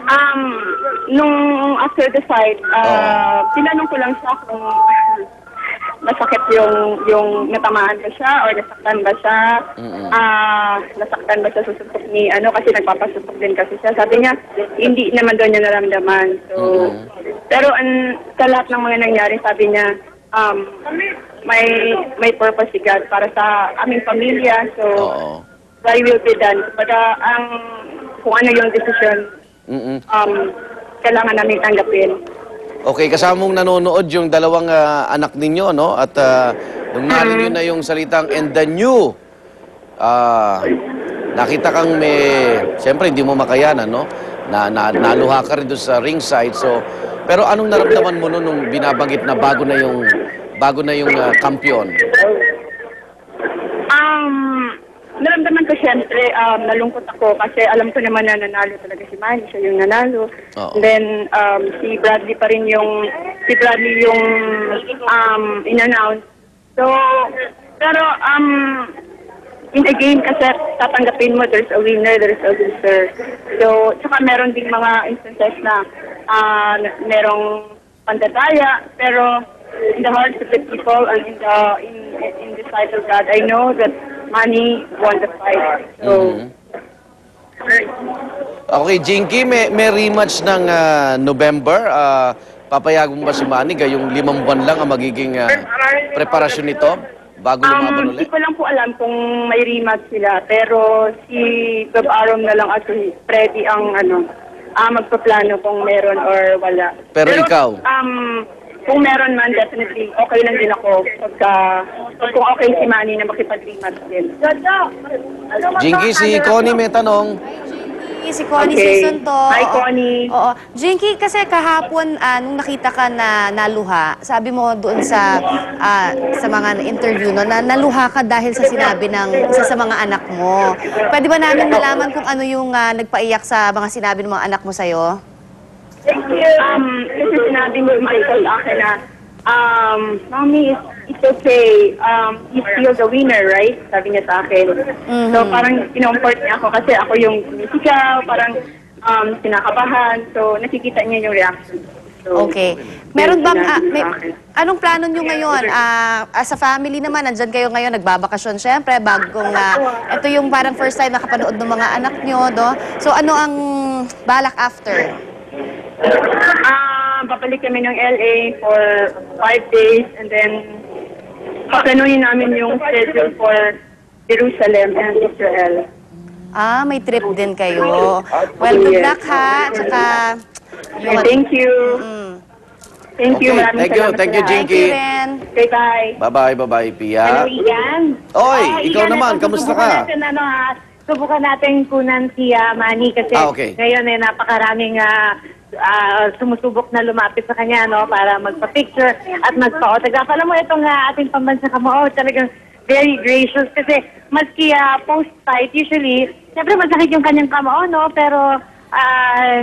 Um, nung after the fight, tinanong ko lang siya kung masakit yung natamaan ba siya or nasaktan ba siya. Nasaktan ba siya sa suntok ni kasi nagpapasuntok din kasi siya. Sabi niya, hindi naman daw niya naramdaman. So, pero sa lahat ng mga nangyari, sabi niya, may purpose si God para sa aming pamilya. So, thy will be done. Baga, kung ano yung decision, kailangan namin tanggapin. Okay, kasama mong nanonood yung dalawang anak ninyo, no? At nung narinig nyo na yung salitang and the new, nakita kang siyempre hindi mo makayanan, no? Naluha ka rin doon sa ringside. So, pero anong naramdaman mo nung binabanggit na bago na yung kampiyon? Naramdaman ko siyempre, nalungkot ako kasi alam ko naman na nanalo talaga si Manny, siya yung nanalo. And then, si Bradley yung in-announce. So, pero, in a game kasi tatanggapin mo, there's a winner, there's a loser. So, tsaka meron ding mga instances na merong pandadaya, pero in the hearts of the people and in the sight of God, I know that Manny won the fight. So, okay, Jinky, may rematch ng November. Papayagan mo ba si Manny gayong 5 buwan lang ang magiging preparasyon nito bago lumaban ulit? Hindi ko lang po alam kung may rematch sila, pero si Bob Arum na lang at si Freddy ang magpaplano kung meron or wala. Pero ikaw? Kung meron man, definitely, okay lang din ako kung okay si Manny na makipag-rematch din. Jinky, si Connie may tanong. Si Connie Season to. Hi, Connie. Oo. Jinky, kasi kahapon, nung nakita ka na naluha, sabi mo doon sa mga interview, no, na naluha ka dahil sa sinabi ng isa sa mga anak mo. Pwede ba namin malaman kung ano yung nagpaiyak sa mga sinabi ng mga anak mo sa'yo? Kasi sinabi mo sa akin na, Mommy, it's okay. He's still the winner, right? Sabi niya sa akin. So, parang kinomfort niya ako kasi ako yung sumisigaw, parang sinakabahan. So, nakikita niya yung reaction. So, okay. Meron bang, anong plano nyo ngayon? As a family naman, nandyan kayo ngayon, nagbabakasyon syempre, bagong, ito yung parang first time nakapanood ng mga anak nyo, do? So, ano ang balak after? Babalik kami ng LA for 5 days and then paplanuhin namin yung schedule for Jerusalem and Israel. May trip din kayo. Well, good luck ha. Tsaka, thank you. Thank you. Thank you, Jinky. Okay, bye. Bye-bye, Pia. Hello, Igan. Oy, ikaw naman, kamusta ka? Subukan natin kunan si Manny kasi ngayon ay napakaraming sumusubok na lumapit sa kanya para magpa-picture at magpa-autograph. Alam mo, itong ating pambansa kamao, talagang very gracious kasi maski post-fight, usually, siyempre masakit yung kanyang kamao, pero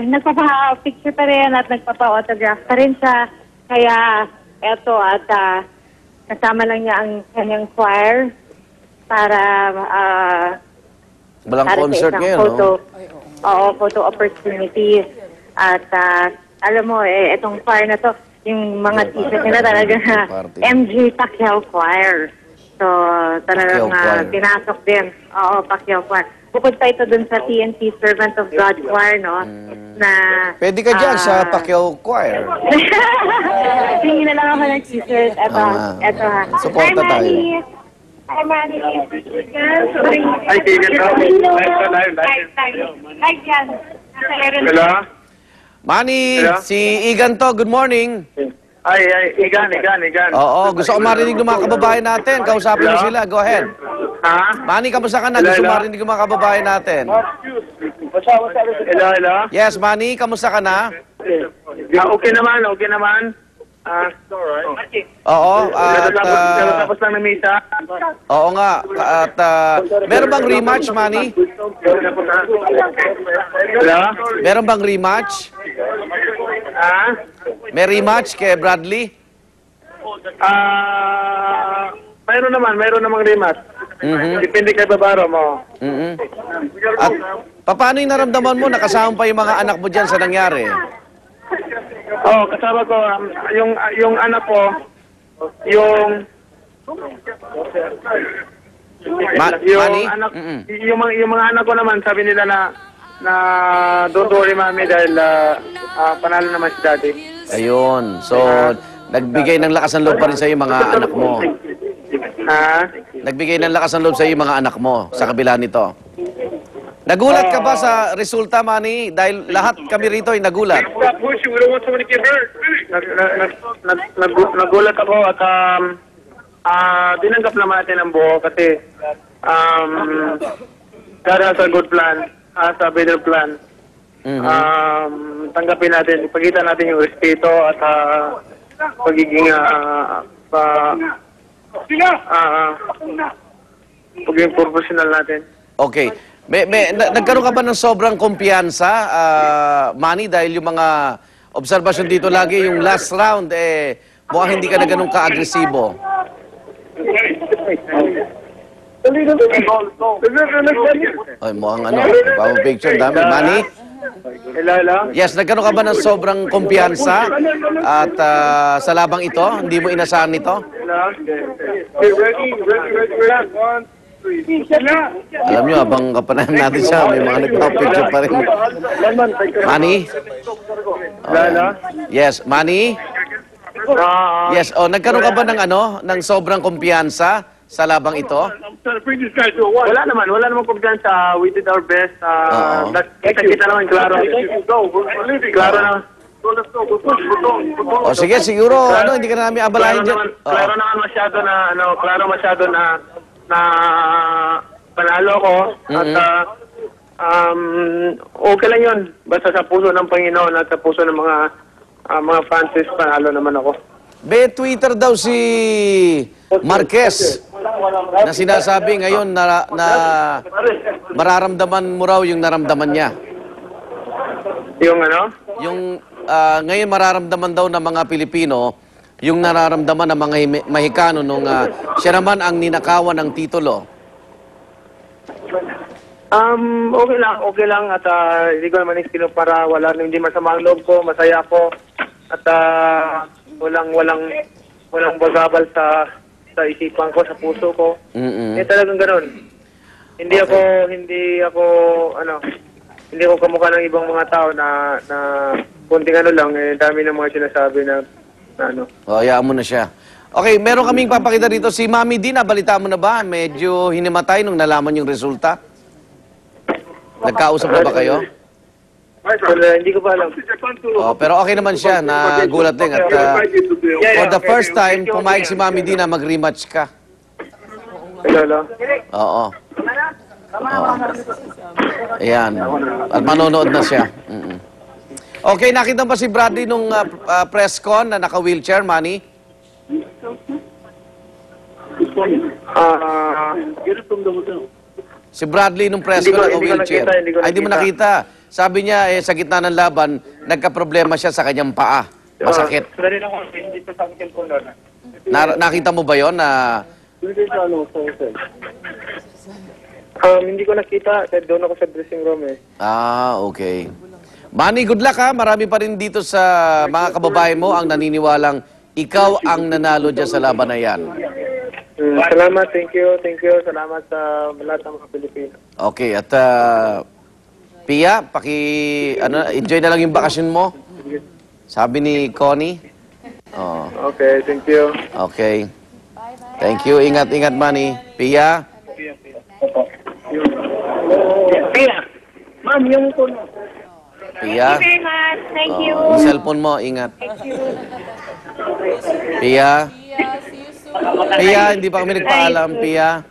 nagpapa-picture pa rin at nagpapa-autograph pa rin siya. Kaya, eto, at kasama lang niya ang kanyang choir para walang concert ngayon, photo, photo opportunity. At alam mo, itong choir na to, yung mga t-shirt nila talaga MJ Pacquiao Choir. So, talagang pinasok din. Oo, Pacquiao Choir. Bukod pa ito dun sa TNT Servant of God Choir, na... Pwede ka dyan sa Pacquiao Choir. Tingin na lang ako ng t-shirt. Eto ha. Supporta tayo. Hi, Manny. Hi, Keegan. Hi, Jan. Hello? Manny, si Igan to. Good morning. Ay, Igan. Oo, gusto ko marinig ng mga kababayan natin. Kausapin mo sila. Go ahead. Ha? Manny, kamusta ka na? Gusto marinig ng mga kababayan natin. Hello? Yes, Manny, kamusta ka na? Okay naman. Oo, at... Tapos lang na misa. Oo nga. At meron bang rematch, Manny? Hello? Meron bang rematch? Ha? May rematch kay Bradley? Mayroon namang rematch. Depende kay Babaro mo. At Paano yung naramdaman mo? Nakasama pa yung mga anak mo dyan sa nangyari? Oh, kasama ko, yung anak ko, yung yung Manny? anak, yung mga anak ko naman, sabi nila na don't worry mami dahil panalo naman si daddy. Ayun. So, nagbigay ng lakas ng loob pa rin sa'yo yung mga anak mo. Ha? Nagbigay ng lakas ng loob sa'yo yung mga anak mo sa kabila nito. Nagulat ka ba sa resulta, Manny? Dahil lahat kami rito ay nagulat. Nagulat ako at tinanggap naman natin ang buo kasi God has a good plan, has a better plan. Tanggapin natin, ipagkita natin yung respeto at pagiging pagiging professional natin. Okay. Nagkaroon ka ba ng sobrang kumpiyansa, Manny, dahil yung mga obserbasyon dito lagi, yung last round, mukhang hindi ka na ganun ka-agresibo. Ay, mukhang picture, dami. Manny? Yes, nagkaroon ka ba ng sobrang kumpiyansa at sa labang ito, hindi mo inasahan nito? Alam nyo, habang kapanayan natin siya, may mga nagpa-picture pa rin. Manny? Yes, Manny? Yes, nagkaroon ka ba ng sobrang kumpiyansa sa labang ito? Wala naman kumpiyansa. We did our best. Kita naman, klaro. Klaro na. Sige, siguro, hindi ka na namin abalahin dyan. Klaro naman masyado na panalo ko. At okay lang yun. Basta sa puso ng Panginoon at sa puso ng mga fans, panalo naman ako. Twitter daw si Marquez na sinasabi ngayon na mararamdaman mo raw yung naramdaman niya. Yung ano? Yung ngayon mararamdaman daw ng mga Pilipino yung nararamdaman ng mga Mexicano nung siya naman ang ninakawan ng titulo. Okay lang at hindi ko naman para hindi masama ang loob ko, masaya ako at walang bagabal sa isipan ko, sa puso ko. Talagang ganoon. Hindi ako kamukha ng ibang mga tao na kunting lang, dami ng mga sinasabi na Hayaan mo na siya. Okay, meron kaming papakita dito. Si Mami din, nabalita mo na ba? Medyo hinimatay nung nalaman yung resulta. Nagkausap na ba kayo? Hindi ko pa alam. Pero okay naman siya. Nagulat din. At for the first time, pumayag si Mami din na mag-rematch ka. Oo. Ayan. At manonood na siya. Okay, nakita ba si Bradley nung press con na naka-wheelchair, Manny? Si Bradley nung press con naka-wheelchair. Ay, hindi mo nakita. Sabi niya, sa gitna ng laban, nagka-problema siya sa kanyang paa. Masakit. Nakita mo ba yon na... Hindi ko nakita. Doon ako sa dressing room Okay. Manny, good luck ha. Marami pa rin dito sa mga kababae mo ang naniniwalang ikaw ang nanalo dyan sa laban na yan. Salamat, thank you. Salamat sa lahat ng mga Pilipino. Okay, at Pia, enjoy na lang yung bakasyon mo. Sabi ni Connie. Okay, thank you. Okay. Thank you. Ingat, Manny. Pia? Pia, ma'am, yung Pia? Thank you very much. Thank you. Yung cellphone mo, ingat. Pia? Pia, hindi pa kami nagpaalam, Pia.